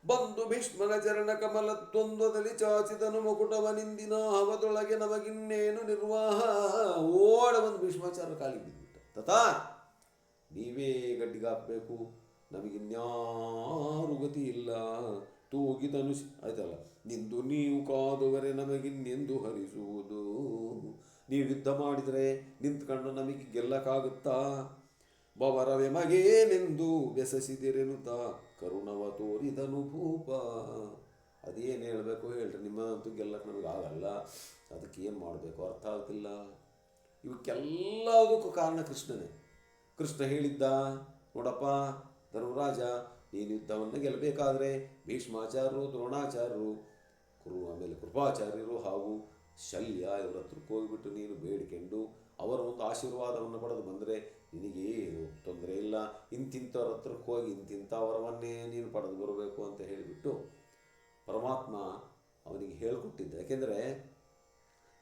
ಬಂದು ಭೀಷ್ಮನ ಚರಣ ಕಮಲ ದ್ವಂದ್ವದಲ್ಲಿ ಚಾಚಿದನು ಮುಕುಟವನಿಂದಿನ ಹವದೊಳಗೆ ನಮಗಿನ್ನೇನು ನಿರ್ವಾಹ. ಓಡ ಬಂದು ಭೀಷ್ಮಾಚಾರ್ಯ ಕಾಲಿಗೆ ಬಿದ್ದುಬಿಟ್ಟ. ತಥಾ ನೀವೇ ಗಡ್ಡಿಗಾಕಬೇಕು, ನಮಗಿನ್ಯಾರು ಗತಿ ಇಲ್ಲ. ತೂಗಿದನು ಆಯ್ತಲ್ಲ, ನಿಂದು ನೀವು ಕಾದುವರೆ ನಮಗಿನ್ನೆಂದು ಹರಿಸುವುದು. ನೀವು ಯುದ್ಧ ಮಾಡಿದರೆ ನಿಂತ್ಕೊಂಡು ನಮಗೆ ಗೆಲ್ಲಕ್ಕಾಗುತ್ತಾ? ಬವರವೆ ಮಗೇನೆಂದು ಬೆಸಸಿದಿರೆನುತ ಕರುಣವ ತೋರಿದನು ಭೂಪ. ಅದೇನು ಹೇಳಬೇಕು ಹೇಳ್ರಿ, ನಿಮ್ಮಂತೂ ಗೆಲ್ಲಕ್ಕೆ ನಮಗಾಗಲ್ಲ, ಅದಕ್ಕೆ ಏನು ಮಾಡಬೇಕು ಅರ್ಥ ಆಗ್ತಿಲ್ಲ. ಇವಕ್ಕೆಲ್ಲದಕ್ಕೂ ಕಾರಣ ಕೃಷ್ಣನೇ. ಕೃಷ್ಣ ಹೇಳಿದ್ದ, ನೋಡಪ್ಪ ಧರ್ಮರಾಜ, ನೀನು ಯುದ್ಧವನ್ನು ಗೆಲ್ಲಬೇಕಾದ್ರೆ ಭೀಷ್ಮಾಚಾರ್ಯರು, ದ್ರೋಣಾಚಾರ್ಯರು, ಆಮೇಲೆ ಕೃಪಾಚಾರ್ಯರು ಹಾಗೂ ಶಲ್ಯ ಇವರ ಹತ್ರಕ್ಕೆ ಹೋಗಿಬಿಟ್ಟು ನೀನು ಬೇಡಿಕೊಂಡು ಅವರ ಒಂದು ಆಶೀರ್ವಾದವನ್ನು ಪಡೆದು ಬಂದರೆ ನಿನಗೇನು ತೊಂದರೆ ಇಲ್ಲ. ಇಂತಿಂಥವ್ರ ಹತ್ರಕ್ಕೆ ಹೋಗಿ ಇಂತಿಂಥ ವರವನ್ನೇ ನೀನು ಪಡೆದು ಬರಬೇಕು ಅಂತ ಹೇಳಿಬಿಟ್ಟು ಪರಮಾತ್ಮ ಅವನಿಗೆ ಹೇಳಿಕೊಟ್ಟಿದ್ದ. ಯಾಕೆಂದರೆ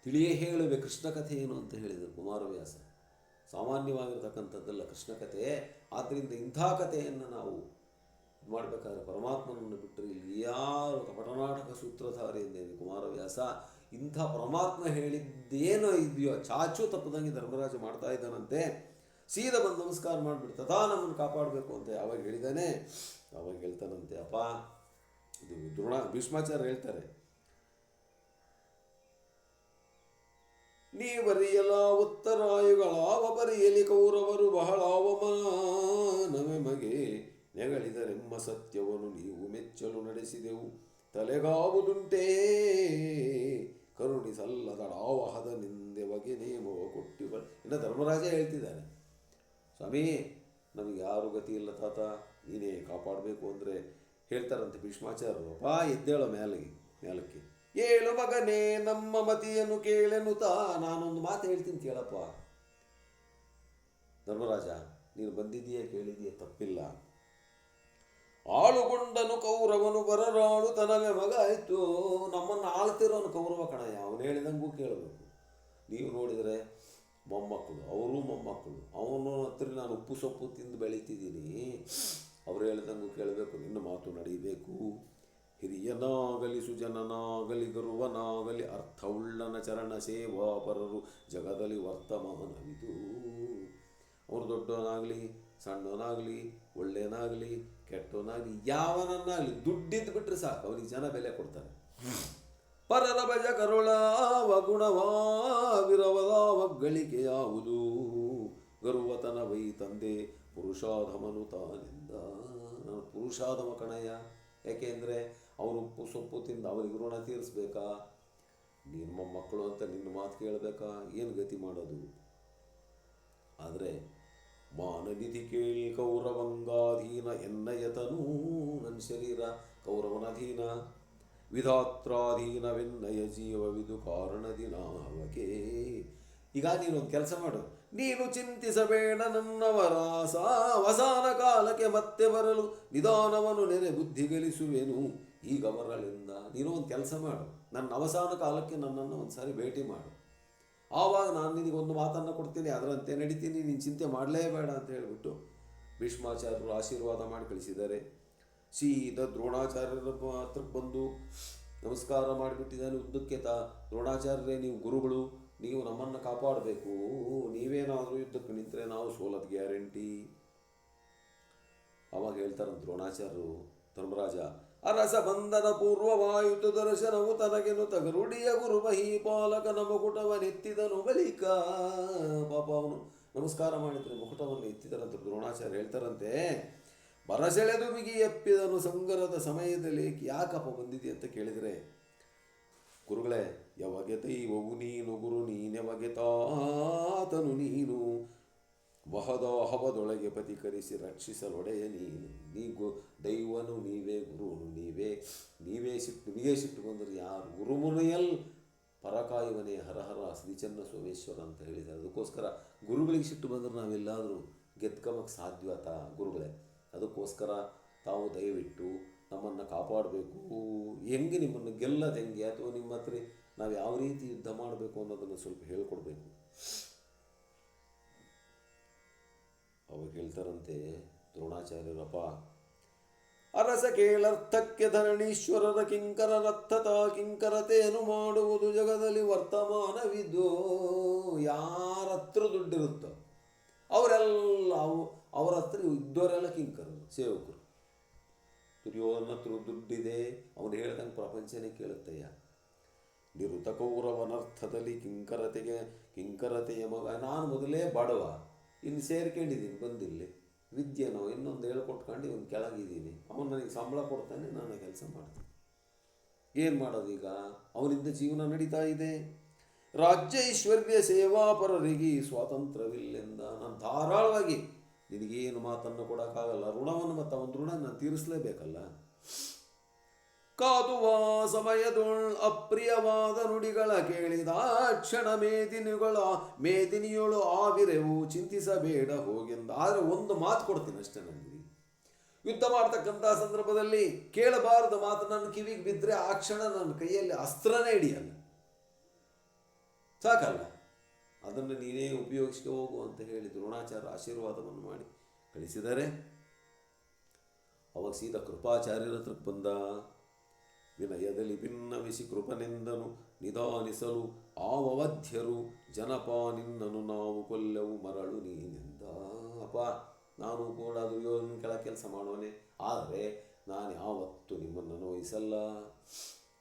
ತಿಳಿಯೇ ಹೇಳುವೆ ಕೃಷ್ಣ ಕಥೆ ಏನು ಅಂತ ಹೇಳಿದರು ಕುಮಾರವ್ಯಾಸ. ಸಾಮಾನ್ಯವಾಗಿರ್ತಕ್ಕಂಥದ್ದಲ್ಲ ಕೃಷ್ಣ ಕಥೆ. ಆದ್ದರಿಂದ ಇಂಥ ಕಥೆಯನ್ನು ನಾವು ಮಾಡಬೇಕಾದ್ರೆ ಪರಮಾತ್ಮನನ್ನು ಬಿಟ್ಟರೆ ಇಲ್ಲಿ ಯಾರು ಕಪಟನಾಟಕ ಸೂತ್ರಧಾರಿ ಎಂದೇನೆ ಕುಮಾರವ್ಯಾಸ. ಇಂಥ ಪರಮಾತ್ಮ ಹೇಳಿದ್ದೇನೋ ಇದೆಯೋ ಚಾಚು ತಪ್ಪದಂಗೆ ಧರ್ಮರಾಜ ಮಾಡ್ತಾ ಇದ್ದಾನಂತೆ. ಸೀದಾ ಬಂದು ನಮಸ್ಕಾರ ಮಾಡಿಬಿಟ್ಟು ತಥಾ ನಮ್ಮನ್ನು ಕಾಪಾಡಬೇಕು ಅಂತ ಯಾವಾಗ ಹೇಳಿದ್ದಾನೆ ಅವಾಗ ಹೇಳ್ತಾನಂತೆ, ಅಪ್ಪ ಇದು ಭೀಷ್ಮಾಚಾರ್ಯ ಹೇಳ್ತಾರೆ, ನೀ ಬರೆಯಲ ಉತ್ತರಾಯುಗಳಾವ ಬರೆಯಲಿ ಕೌರವರು ಬಹಳ ಅವಮಾನವೇ ಮಗೆ ನೆಗಳಿದರೆಮ್ಮ ಸತ್ಯವನ್ನು ನೀವು ಮೆಚ್ಚಲು ನಡೆಸಿದೆವು ತಲೆಗಾವುದುಂಟೇ ಕರುಣಿಸಲ್ಲದಡಾವಹದ ನಿಂದೆ ಬಗೆ ನೇಮವ ಕೊಟ್ಟಿವ. ಇನ್ನು ಧರ್ಮರಾಜ ಹೇಳ್ತಿದ್ದಾನೆ, ಸ್ವಾಮಿ ನಮಗೆ ಯಾರು ಗತಿ ಇಲ್ಲ ತಾತ, ನೀನೇ ಕಾಪಾಡಬೇಕು ಅಂದರೆ ಹೇಳ್ತಾರಂತೆ ಭೀಷ್ಮಾಚಾರ್ಯರು, ಅಪ್ಪ ಎದ್ದೇಳೋ ಮೇಲಕ್ಕೆ ಏಳು ಮಗನೇ ನಮ್ಮ ಮತಿಯನ್ನು ಕೇಳೆನು ನಾನೊಂದು ಮಾತು ಹೇಳ್ತೀನಿ ಕೇಳಪ್ಪ. ಧರ್ಮರಾಜ ನೀನು ಬಂದಿದ್ದೀಯಾ ಕೇಳಿದೀಯ ತಪ್ಪಿಲ್ಲ. ಆಳುಗೊಂಡನು ಕೌರವನು ಬರರಾಳು ತನಗೆ ಮಗ ಆಯಿತು. ನಮ್ಮನ್ನು ಆಳ್ತಿರೋನು ಕೌರವ ಕಣಯ್ಯ, ಅವನು ಹೇಳಿದಂಗೂ ಕೇಳಬೇಕು. ನೀವು ನೋಡಿದರೆ ಮೊಮ್ಮಕ್ಕಳು, ಅವರು ಮೊಮ್ಮಕ್ಕಳು, ಅವನ ಹತ್ರ ನಾನು ಉಪ್ಪು ಸೊಪ್ಪು ತಿಂದು ಬೆಳೀತಿದ್ದೀನಿ. ಅವರು ಹೇಳಿದಂಗೂ ಕೇಳಬೇಕು, ನಿನ್ನ ಮಾತು ನಡೀಬೇಕು. ಹಿರಿಯನಾಗಲಿ ಸುಜನನಾಗಲಿ ಗರುವನಾಗಲಿ ಅರ್ಥವುಳ್ಳನ ಚರಣ ಸೇವಾಪರರು ಜಗದಲ್ಲಿ ವರ್ತಮಾನವಿದು. ಅವರು ದೊಡ್ಡವನಾಗಲಿ ಸಣ್ಣವನಾಗಲಿ ಒಳ್ಳೆಯನಾಗಲಿ ಕೆಟ್ಟವನಾಗಲಿ ಯಾವನನ್ನಾಗಲಿ ದುಡ್ಡಿದ್ದು ಬಿಟ್ಟರೆ ಸಾಕು, ಅವನಿಗೆ ಜನ ಬೆಲೆ ಕೊಡ್ತಾರೆ. ಪರರ ಭಜ ಕರುಳಾವ ಗುಣವಾವಿರವದಾವ ಗಳಿಕೆಯಾವುದು ಗರುವತನ ವೈ ತಂದೆ ಪುರುಷಾಧಮನು ತಾನಿಂದ. ನಾನು ಪುರುಷಾಧಮ ಕಣಯ್ಯ, ಯಾಕೆಂದರೆ ಅವನು ಉಪ್ಪು ಸೊಪ್ಪು ತಿಂದು ಅವನಿಗೆ ಋಣ ತೀರಿಸ್ಬೇಕಾ? ನಿಮ್ಮ ಮಕ್ಕಳು ಅಂತ ನಿನ್ನ ಮಾತು ಕೇಳಬೇಕಾ? ಏನು ಗತಿ ಮಾಡೋದು? ಆದರೆ ಮಾನನಿಧಿ ಕೇಳಿ ಕೌರವಂಗಾಧೀನ ಎನ್ನಯತನು, ನನ್ನ ಶರೀರ ಕೌರವನಧೀನ ವಿಧಾತ್ರಾಧೀನವೆನ್ನಯ ಜೀವವಿದು ಕಾರಣದಿನ ಅವಗೆ. ಈಗ ನೀನೊಂದು ಕೆಲಸ ಮಾಡು, ನೀನು ಚಿಂತಿಸಬೇಡ ನನ್ನವರ ಅವಸಾನ ಕಾಲಕ್ಕೆ ಮತ್ತೆ ಬರಲು ನಿಧಾನವನ್ನು ನೆನೆ ಬುದ್ಧಿ ಗಳಿಸುವೆನು ಈಗ ಮರಳಿಂದ. ನೀನು ಒಂದು ಕೆಲಸ ಮಾಡು, ನನ್ನ ಅವಸಾನ ಕಾಲಕ್ಕೆ ನನ್ನನ್ನು ಒಂದು ಸಾರಿ ಭೇಟಿ ಮಾಡು, ಆವಾಗ ನಾನು ನಿನಗೊಂದು ಮಾತನ್ನು ಕೊಡ್ತೀನಿ, ಅದರಂತೆ ನಡೀತೀನಿ, ನೀನು ಚಿಂತೆ ಮಾಡಲೇಬೇಡ ಅಂತ ಹೇಳಿಬಿಟ್ಟು ಭೀಷ್ಮಾಚಾರ್ಯರು ಆಶೀರ್ವಾದ ಮಾಡಿ ಕಳಿಸಿದ್ದಾರೆ. ಸೀದಾ ದ್ರೋಣಾಚಾರ್ಯರ ಹತ್ರಕ್ಕೆ ಬಂದು ನಮಸ್ಕಾರ ಮಾಡಿಬಿಟ್ಟಿದ್ದಾನೆ ಉದ್ದಕ್ಕೆ. ದ್ರೋಣಾಚಾರ್ಯರೇ, ನೀವು ಗುರುಗಳು, ನೀವು ನಮ್ಮನ್ನು ಕಾಪಾಡಬೇಕು, ನೀವೇನಾದರೂ ಯುದ್ಧಕ್ಕೆ ನಿಂತರೆ ನಾವು ಸೋಲದ ಗ್ಯಾರಂಟಿ. ಅವಾಗ ಹೇಳ್ತಾರಂತ ದ್ರೋಣಾಚಾರ್ಯರು, ಧರ್ಮರಾಜ ಅರಸ ಬಂಧನ ಪೂರ್ವವಾಯುತು ದರ್ಶನವು ತನಗೆನು ತಗರುಡಿಯ ಗುರು ಮಹೀಪಾಲಕನ ಮುಕುಟವನ್ನೆತ್ತಿದನು ಬಳಿಕ. ಪಾಪ ಅವನು ನಮಸ್ಕಾರ ಮಾಡಿದರೆ ಮುಕುಟವನ್ನು ಎತ್ತಿದರಂತ ದ್ರೋಣಾಚಾರ್ಯ ಹೇಳ್ತಾರಂತೆ, ಬರಸೆಳೆದು ಬಿಗಿ ಎಪ್ಪಿದನು ಸಂಗರದ ಸಮಯದಲ್ಲಿ. ಯಾಕಪ್ಪ ಬಂದಿದೆ ಅಂತ ಕೇಳಿದರೆ, ಗುರುಗಳೇ ಯಾವಾಗ ದೈವವು ನೀನು ಗುರು ನೀನೆವಗೆ ತಾತನು ನೀನು ವಹದ ಹವದೊಳಗೆ ಪತಿಕರಿಸಿ ರಕ್ಷಿಸಲೊಡೆಯ ನೀನು. ದೈವನು ನೀವೇ, ಗುರುನು ನೀವೇ ಸಿಟ್ಟು ಬಂದರೆ ಯಾರು? ಗುರುಮುನಿಯಲ್ ಪರಕಾಯುವನೇ ಹರಹರ ಶ್ರೀಚನ್ನ ಸೋಮೇಶ್ವರ ಅಂತ ಹೇಳಿದ್ದಾರೆ. ಅದಕ್ಕೋಸ್ಕರ ಗುರುಗಳಿಗೆ ಸಿಟ್ಟು ಬಂದರೆ ನಾವೆಲ್ಲಾದರೂ ಗೆದ್ಕಮಕ್ಕೆ ಸಾಧ್ಯವತ ಗುರುಗಳೇ? ಅದಕ್ಕೋಸ್ಕರ ತಾವು ದಯವಿಟ್ಟು ನಮ್ಮನ್ನು ಕಾಪಾಡಬೇಕು. ಹೆಂಗೆ ನಿಮ್ಮನ್ನು ಗೆಲ್ಲದು ಹೆಂಗೆ, ಅಥವಾ ನಿಮ್ಮ ಹತ್ರ ನಾವು ಯಾವ ರೀತಿ ಯುದ್ಧ ಮಾಡಬೇಕು ಅನ್ನೋದನ್ನು ಸ್ವಲ್ಪ ಹೇಳ್ಕೊಡ್ಬೇಕು. ಅವಾಗ ಹೇಳ್ತಾರಂತೆ ದ್ರೋಣಾಚಾರ್ಯರಪ್ಪ, ಅರಸ ಕೇಳರ್ಥಕ್ಕೆ ಧರಣೀಶ್ವರರ ಕಿಂಕರರರ್ಥತ ಕಿಂಕರತೆಯನ್ನು ಮಾಡುವುದು ಜಗದಲ್ಲಿ ವರ್ತಮಾನವಿದ್ದು. ಯಾರ ಹತ್ರ ದುಡ್ಡಿರುತ್ತೋ ಅವರೆಲ್ಲ ಅವರ ಹತ್ರ ಇದ್ದವರೆಲ್ಲ ಕಿಂಕರರು, ಸೇವಕರು. ದುರ್ಯೋಧನ ಹತ್ರ ದುಡ್ಡಿದೆ, ಅವನು ಹೇಳ್ದಂಗೆ ಪ್ರಪಂಚನೇ ಕೇಳುತ್ತಯ್ಯ. ನಿರುತ ಕೌರವನರ್ಥದಲ್ಲಿ ಕಿಂಕರತೆಯ ಮಗ. ನಾನು ಮೊದಲೇ ಬಡವ, ಇನ್ನು ಸೇರ್ಕೊಂಡಿದ್ದೀನಿ ಬಂದಿಲ್ಲಿ, ವಿದ್ಯೆನೋ ಇನ್ನೊಂದು ಹೇಳ್ಕೊಟ್ಕೊಂಡು ಇವನು ಕೆಳಗಿದ್ದೀನಿ, ಅವನು ನನಗೆ ಸಂಬಳ ಕೊಡ್ತಾನೆ, ನಾನು ಕೆಲಸ ಮಾಡ್ತೀನಿ. ಏನು ಮಾಡೋದು ಈಗ? ಅವನಿಂದ ಜೀವನ ನಡೀತಾ ಇದೆ. ರಾಜ್ಯ ಐಶ್ವರ್ಯ ಸೇವಾಪರರಿಗೆ ಸ್ವಾತಂತ್ರ್ಯವಿಲ್ಲೆಂದ. ನಾನು ಧಾರಾಳವಾಗಿ ನಿನಗೇನು ಮಾತನ್ನು ಕೊಡೋಕ್ಕಾಗಲ್ಲ, ಋಣವನ್ನು ಮತ್ತು ಅವನ ಋಣ ನಾನು ತೀರಿಸಲೇಬೇಕಲ್ಲ. ಕಾದುವ ಸಮಯದೊಳ್ ಅಪ್ರಿಯವಾದ ನುಡಿಗಳ ಕೇಳಿದ ಕ್ಷಣ ಮೇದಿನಿಯೊಳು ಆವಿರೆವು ಚಿಂತಿಸಬೇಡ ಹೋಗೆಂದ. ಆದರೆ ಒಂದು ಮಾತು ಕೊಡ್ತೀನಿ ಅಷ್ಟೇ ನನಗೆ, ಯುದ್ಧ ಮಾಡ್ತಕ್ಕಂಥ ಸಂದರ್ಭದಲ್ಲಿ ಕೇಳಬಾರದ ಮಾತು ನನ್ನ ಕಿವಿಗೆ ಬಿದ್ದರೆ ಆ ಕ್ಷಣ ನನ್ನ ಕೈಯಲ್ಲಿ ಅಸ್ತ್ರನೇ ಹಿಡಿಯಲ್ಲ, ಸಾಕಲ್ಲ, ಅದನ್ನು ನೀನೇ ಉಪಯೋಗಿಸ್ಕೊ ಹೋಗು ಅಂತ ಹೇಳಿ ದ್ರೋಣಾಚಾರ್ಯ ಆಶೀರ್ವಾದವನ್ನು ಮಾಡಿ ಕಳಿಸಿದರೆ. ಅವಾಗ ಸೀದಾ ಕೃಪಾಚಾರ್ಯರ ಹತ್ರಕ್ಕೆ ಬಂದ. ವಿನಯದಲ್ಲಿ ಭಿನ್ನವಿಸಿ ಕೃಪನೆಂದನು ನಿಧಾನಿಸಲು ಆವವಧ್ಯರು ಜನಪ ನಿನ್ನನು ನಾವು ಕೊಲ್ಲೆವು ಮರಳು ನೀನೆಂದ. ಅಪ್ಪ ನಾನು ಕೂಡ ದುರ್ಯೋಧನ ಕೆಳ ಕೆಲಸ ಮಾಡೋನೆ, ಆದರೆ ನಾನು ಯಾವತ್ತೂ ನಿಮ್ಮನ್ನು ನೋಯಿಸಲ್ಲ,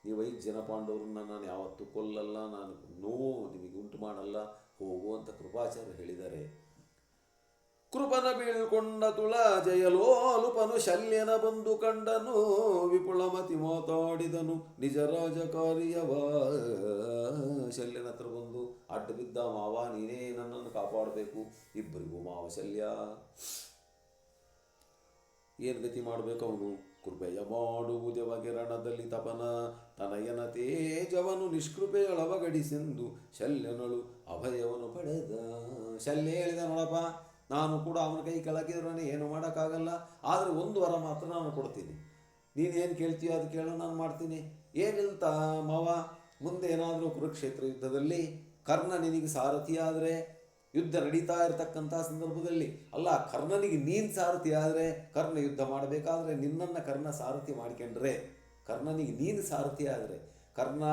ನೀವು 5 ಜನ ಪಾಂಡವರನ್ನ ನಾನು ಯಾವತ್ತೂ ಕೊಲ್ಲಲ್ಲ, ನಾನು ನೋವು ನಿಮಗೆ ಉಂಟು ಮಾಡಲ್ಲ, ಹೋಗು ಅಂತ ಕೃಪಾಚಾರ್ಯ ಹೇಳಿದ್ದಾರೆ. ಕೃಪನ ಬೀಳ್ಕೊಂಡ ತುಳ ಜಯಲೋಲುಪನು ಶಲ್ಯನ ಬಂದು ಕಂಡನು, ವಿಪುಳಮತಿ ಮಾತಾಡಿದನು ನಿಜ ರಾಜಕಾರ್ಯವ. ಶಲ್ಯನ ಹತ್ರ ಬಂದು ಅಡ್ಡ ಬಿದ್ದ, ಮಾವ ನೀನೇ ನನ್ನನ್ನು ಕಾಪಾಡಬೇಕು, ಇಬ್ಬರಿಗೂ ಮಾವ ಶಲ್ಯ. ಏನು ಗತಿ ಮಾಡಬೇಕು ಅವನು? ಕೃಪೆಯ ಮಾಡುವುದೆವಗೆ ರಣದಲ್ಲಿ ತಪನ, ತನಯನ ತೇಜವನು ನಿಷ್ಕೃಪೆಯೊಳವಗಡಿಸೆಂದು ಶಲ್ಯನಳು ಅಭಯವನ್ನು ಪಡೆದ. ಶಲ್ಯ ಹೇಳಿದ, ನೋಡಪ್ಪ ನಾನು ಕೂಡ ಅವನ ಕೈ ಕೆಳಗಿದ್ರೆ ಏನು ಮಾಡೋಕ್ಕಾಗಲ್ಲ, ಆದರೆ ಒಂದು ವರ ಮಾತ್ರ ನಾನು ಕೊಡ್ತೀನಿ, ನೀನೇನು ಕೇಳ್ತೀಯೋ ಅದು ಕೇಳೋ, ನಾನು ಮಾಡ್ತೀನಿ. ಏನಿಲ್ತ ಮಾವ, ಮುಂದೆ ಏನಾದರೂ ಕುರುಕ್ಷೇತ್ರ ಯುದ್ಧದಲ್ಲಿ ಕರ್ಣ ನಿನಗೆ ಸಾರಥಿ ಆದರೆ, ಯುದ್ಧ ನಡೀತಾ ಇರತಕ್ಕಂಥ ಸಂದರ್ಭದಲ್ಲಿ, ಅಲ್ಲ ಕರ್ಣನಿಗೆ ನೀನು ಸಾರಥಿ ಆದರೆ, ಕರ್ಣ ಯುದ್ಧ ಮಾಡಬೇಕಾದ್ರೆ ನಿನ್ನನ್ನು ಕರ್ಣ ಸಾರಥಿ ಮಾಡ್ಕೊಂಡ್ರೆ, ಕರ್ಣನಿಗೆ ನೀನು ಸಾರಥಿ ಆದರೆ, ಕರ್ಣ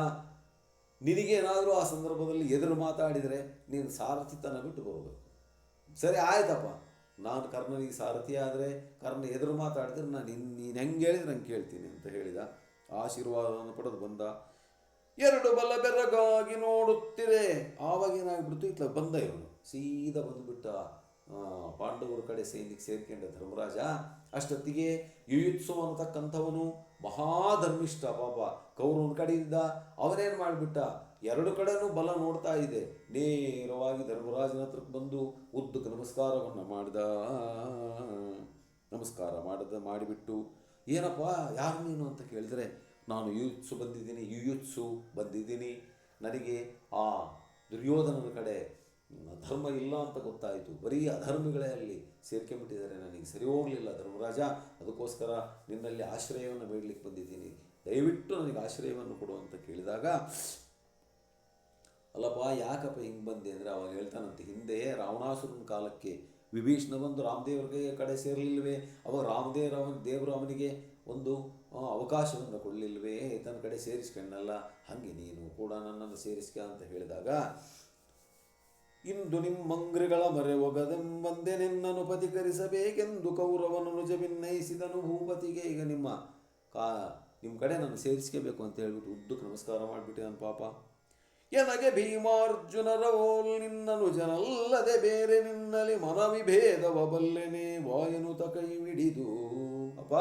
ನಿನಗೇನಾದರೂ ಆ ಸಂದರ್ಭದಲ್ಲಿ ಎದುರು ಮಾತಾಡಿದರೆ ನೀನು ಸಾರಥಿತನ ಬಿಟ್ಟು ಬರಬೇಕು. ಸರಿ ಆಯ್ತಪ್ಪ, ನಾನು ಕರ್ಣನಿಗೆ ಸಾರಥಿ ಆದರೆ, ಕರ್ಣ ಎದುರು ಮಾತಾಡಿದ್ರೆ ನೀನು ಹೆಂಗೆ ಹೇಳಿದ್ರೆ ನಂಗೆ ಕೇಳ್ತೀನಿ ಅಂತ ಹೇಳಿದ. ಆಶೀರ್ವಾದವನ್ನು ಪಡೆದು ಬಂದ. 2 ಬಲ ಬೆರಗಾಗಿ ನೋಡುತ್ತಿರೆ, ಆವಾಗ ಏನಾಗ್ಬಿಡ್ತು, ಇತ್ಲ ಬಂದ ಇವನು ಸೀದಾ ಬಂದುಬಿಟ್ಟ ಪಾಂಡವರ ಕಡೆ ಸೈನಿಕ ಸೇರ್ಕೊಂಡ ಧರ್ಮರಾಜ. ಅಷ್ಟೊತ್ತಿಗೆ ಯುಯುತ್ಸು ಅನ್ನತಕ್ಕಂಥವನು ಮಹಾಧರ್ಮಿಷ್ಠ ಪಾಪ, ಕೌರವನ ಕಡೆಯಿಂದ ಅವನೇನು ಮಾಡಿಬಿಟ್ಟ, 2 ಕಡೆನೂ ಬಲ ನೋಡ್ತಾ ಇದೆ, ನೇರವಾಗಿ ಧರ್ಮರಾಜನ ಹತ್ರಕ್ಕೆ ಬಂದು ಉದ್ದಕ್ಕೆ ನಮಸ್ಕಾರವನ್ನು ಮಾಡಿಬಿಟ್ಟು, ಏನಪ್ಪ ಯಾರು ನೀನು ಅಂತ ಕೇಳಿದರೆ, ನಾನು ಯುಯುತ್ಸು ಬಂದಿದ್ದೀನಿ, ನನಗೆ ಆ ದುರ್ಯೋಧನನ ಕಡೆ ಧರ್ಮ ಇಲ್ಲ ಅಂತ ಗೊತ್ತಾಯಿತು, ಬರೀ ಅಧರ್ಮಿಗಳೇ ಅಲ್ಲಿ ಸೇರ್ಕೊಂಡ್ಬಿಟ್ಟಿದ್ದಾರೆ, ನನಗೆ ಸರಿ ಹೋಗಲಿಲ್ಲ ಧರ್ಮರಾಜ, ಅದಕ್ಕೋಸ್ಕರ ನಿನ್ನಲ್ಲಿ ಆಶ್ರಯವನ್ನು ಬೇಡಲಿಕ್ಕೆ ಬಂದಿದ್ದೀನಿ, ದಯವಿಟ್ಟು ನನಗೆ ಆಶ್ರಯವನ್ನು ಕೊಡು ಅಂತ ಕೇಳಿದಾಗ, ಅಲ್ಲಪ್ಪ ಯಾಕಪ್ಪ ಹಿಂಗೆ ಬಂದೆ ಅಂದರೆ ಅವಾಗ ಹೇಳ್ತಾನಂತೆ, ಹಿಂದೆ ರಾವಣಾಸುರನ ಕಾಲಕ್ಕೆ ವಿಭೀಷಣ ಬಂದು ರಾಮದೇವ್ರ ಕಡೆ ಸೇರಲಿಲ್ವೇ, ಅವಾಗ ದೇವರು ಅವನಿಗೆ ಒಂದು ಅವಕಾಶವನ್ನು ಕೊಡಲಿಲ್ವೇ, ತನ್ನ ಕಡೆ ಸೇರಿಸ್ಕೊಂಡಲ್ಲ, ಹಾಗೆ ನೀನು ಕೂಡ ನನ್ನನ್ನು ಸೇರಿಸ್ಕ ಅಂತ ಹೇಳಿದಾಗ, ಇಂದು ನಿಮ್ಮಂಗ್ರಿಗಳ ಮೊರೆ ಒಗದೆಂಬಂದೆ ನಿನ್ನನ್ನು ಪತಿಕರಿಸಬೇಕೆಂದು ಕೌರವನು ನಿಜ ಭಿನ್ನಯಿಸಿದನು ಭೂಪತಿಗೆ. ಈಗ ನಿಮ್ಮ ಕಡೆ ನಾನು ಸೇರಿಸ್ಕೋಬೇಕು ಅಂತ ಹೇಳ್ಬಿಟ್ಟು ಉದ್ದಕ್ಕೆ ನಮಸ್ಕಾರ ಮಾಡಿಬಿಟ್ಟೆ ನನ್ನ ಪಾಪ. ಎನಗೆ ಭೀಮಾರ್ಜುನರವೋಲ್ ನಿನ್ನನು ಜನಲ್ಲದೆ ಬೇರೆ ನಿನ್ನಲಿ ಮನವಿಭೇದವ ಬಲ್ಲೆನೆ ವಾಯನುತ ಕೈ ಹಿಡಿದು. ಅಪ್ಪ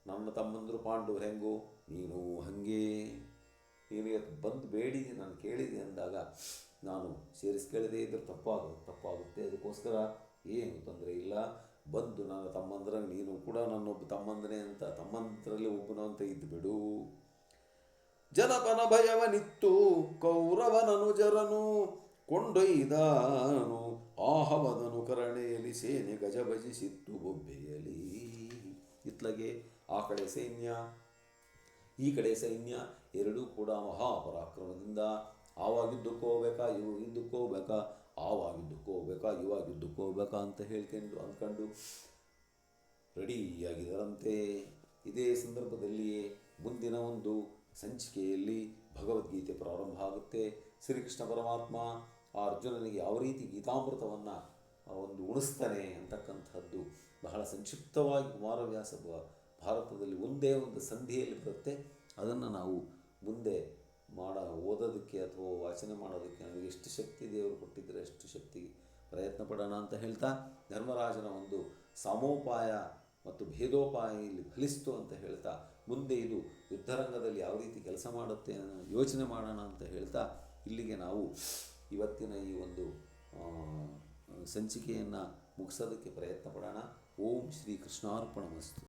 ನನ್ನ ತಮ್ಮಂದರು ಪಾಂಡವರು ಹೆಂಗೋ ನೀನು ಹಾಗೆ, ನೀನು ಬಂದು ಬೇಡಿದೆ ನಾನು ಕೇಳಿದೆ ಅಂದಾಗ ನಾನು ಸೇರಿಸ್ಕೊಳ್ಳದೆ ಇದ್ದರೆ ತಪ್ಪಾಗುತ್ತೆ, ಅದಕ್ಕೋಸ್ಕರ ಏನು ತೊಂದರೆ ಇಲ್ಲ, ಬಂದು ನನ್ನ ತಮ್ಮಂದ್ರಾಗ ನೀನು ಕೂಡ ನನ್ನೊಬ್ಬ ತಮ್ಮಂದನೇ ಅಂತ, ತಮ್ಮಂದರಲ್ಲಿ ಒಬ್ಬನು ಅಂತ ಇದ್ದುಬಿಡು. ಜನಪನ ಭಯವನಿತ್ತು ಕೌರವನನುಜರನು ಕೊಂಡೊಯ್ದಾನು, ಆಹವದನು ಕರಣೆಯಲ್ಲಿ ಸೇನೆ ಗಜಭಜಿಸಿತ್ತು ಬೊಬ್ಬೆಯಲಿ. ಇತ್ಲಗೆ ಆ ಕಡೆ ಸೈನ್ಯ ಈ ಕಡೆ ಸೈನ್ಯ ಎರಡೂ ಕೂಡ ಮಹಾಪರಾಕ್ರಮದಿಂದ ಆವಾಗಿದ್ದಕ್ಕೆ ಹೋಗ್ಬೇಕಾ ಇದ್ದಕ್ಕೆ ಹೋಗ್ಬೇಕಾ, ಆವಾಗಿದ್ದಕ್ಕೆ ಹೋಗ್ಬೇಕಾ ಇವಾಗಿದ್ದಕ್ಕೆ ಹೋಗ್ಬೇಕಾ ಅಂತ ಅಂದ್ಕೊಂಡು ರೆಡಿಯಾಗಿದ್ದರಂತೆ. ಇದೇ ಸಂದರ್ಭದಲ್ಲಿಯೇ ಮುಂದಿನ ಒಂದು ಸಂಚಿಕೆಯಲ್ಲಿ ಭಗವದ್ಗೀತೆ ಪ್ರಾರಂಭ ಆಗುತ್ತೆ. ಶ್ರೀಕೃಷ್ಣ ಪರಮಾತ್ಮ ಆ ಅರ್ಜುನನಿಗೆ ಯಾವ ರೀತಿ ಗೀತಾಮೃತವನ್ನು ಒಂದು ಉಣಿಸ್ತಾನೆ ಅಂತಕ್ಕಂಥದ್ದು ಬಹಳ ಸಂಕ್ಷಿಪ್ತವಾಗಿ ಕುಮಾರವ್ಯಾಸ ಭಾರತದಲ್ಲಿ ಒಂದೇ ಒಂದು ಸಂಧಿಯಲ್ಲಿ ಬರುತ್ತೆ. ಅದನ್ನು ನಾವು ಮುಂದೆ ಓದೋದಕ್ಕೆ ಅಥವಾ ವಾಚನ ಮಾಡೋದಕ್ಕೆ ನಮಗೆ ಎಷ್ಟು ಶಕ್ತಿ ದೇವರು ಕೊಟ್ಟಿದ್ದರೆ ಅಷ್ಟು ಶಕ್ತಿಗೆ ಪ್ರಯತ್ನ ಪಡೋಣ ಅಂತ ಹೇಳ್ತಾ, ಧರ್ಮರಾಜನ ಒಂದು ಸಮೋಪಾಯ ಮತ್ತು ಭೇದೋಪಾಯ ಇಲ್ಲಿ ಫಲಿಸ್ತು ಅಂತ ಹೇಳ್ತಾ, ಮುಂದೆ ಇದು ಯುದ್ಧರಂಗದಲ್ಲಿ ಯಾವ ರೀತಿ ಕೆಲಸ ಮಾಡುತ್ತೆ ಯೋಚನೆ ಮಾಡೋಣ ಅಂತ ಹೇಳ್ತಾ, ಇಲ್ಲಿಗೆ ನಾವು ಇವತ್ತಿನ ಈ ಒಂದು ಸಂಚಿಕೆಯನ್ನು ಮುಗಿಸೋದಕ್ಕೆ ಪ್ರಯತ್ನ ಪಡೋಣ. ಓಂ ಶ್ರೀ ಕೃಷ್ಣಾರ್ಪಣಮಸ್ತು.